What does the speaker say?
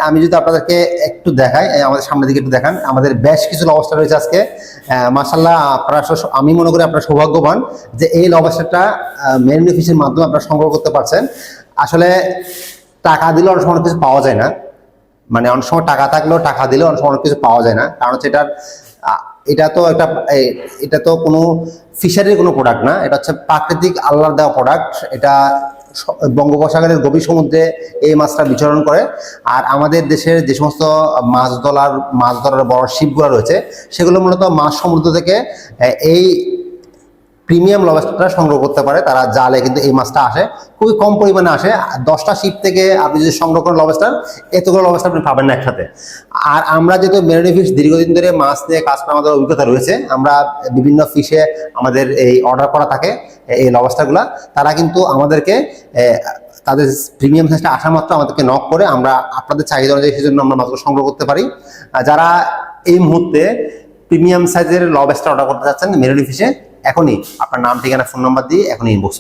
আমি যদি আপনাদেরকে একটু দেখাই, আমাদের সামনের দিকে একটু দেখান, আমাদের বেশ কিছু লবস্টার রয়েছে আজকে। মাশাআল্লাহ, আপনারা আমি মনে করি আপনারা সৌভাগ্যবান যে এই লবস্টারটা মেরিনো ফিশের মাধ্যমে আপনারা সংগ্রহ করতে পারছেন। আসলে টাকা দিলে অনেক সময় কিছু পাওয়া যায় না, মানে অনেক সময় টাকা থাকলেও টাকা দিলেও অনেক সময় অনেক কিছু পাওয়া যায় না। কারণ হচ্ছে এটা তো একটা এটা তো কোনো ফিশারির কোনো প্রোডাক্ট না, এটা হচ্ছে প্রাকৃতিক আল্লাহর দেওয়া প্রোডাক্ট। এটা বঙ্গোপসাগরের গভীর সমুদ্রে এই মাছটা বিচরণ করে। আর আমাদের দেশের যে সমস্ত মাছ ধরার বড় শিপগুলো রয়েছে, সেগুলো মূলত মাছ সমুদ্র থেকে এই প্রিমিয়াম লবস্টারটা সংগ্রহ করতে পারে। তারা জালে কিন্তু এই মাছটা আসে, খুবই কম পরিমাণে আসে। 10টা শিপ থেকে আপনি যদি সংগ্রহ করেন লবস্টার, এতগুলো লবস্টার আপনি পাবেন না একসাথে। আর আমরা যেহেতু মেরিনো ফিশ দীর্ঘদিন ধরে মাছ নিয়ে কাজ করার আমাদের অভিজ্ঞতা রয়েছে, আমরা বিভিন্ন ফিশে আমাদের এই অর্ডার করা থাকে এই লবস্টারগুলা। তারা কিন্তু আমাদেরকে তাদের প্রিমিয়াম সাইজটা আসা মাত্র আমাদেরকে নক করে আমরা আপনাদের চাহিদা অনুযায়ী সেজন্য আমরা মাছগুলো সংগ্রহ করতে পারি। যারা এই মুহূর্তে প্রিমিয়াম সাইজের লবস্টার অর্ডার করতে চাচ্ছেন মেরিনো ফিশে, এখনই আপনার নাম, ঠিকানা, ফোন নাম্বার দিয়ে এখনই ইনবক্স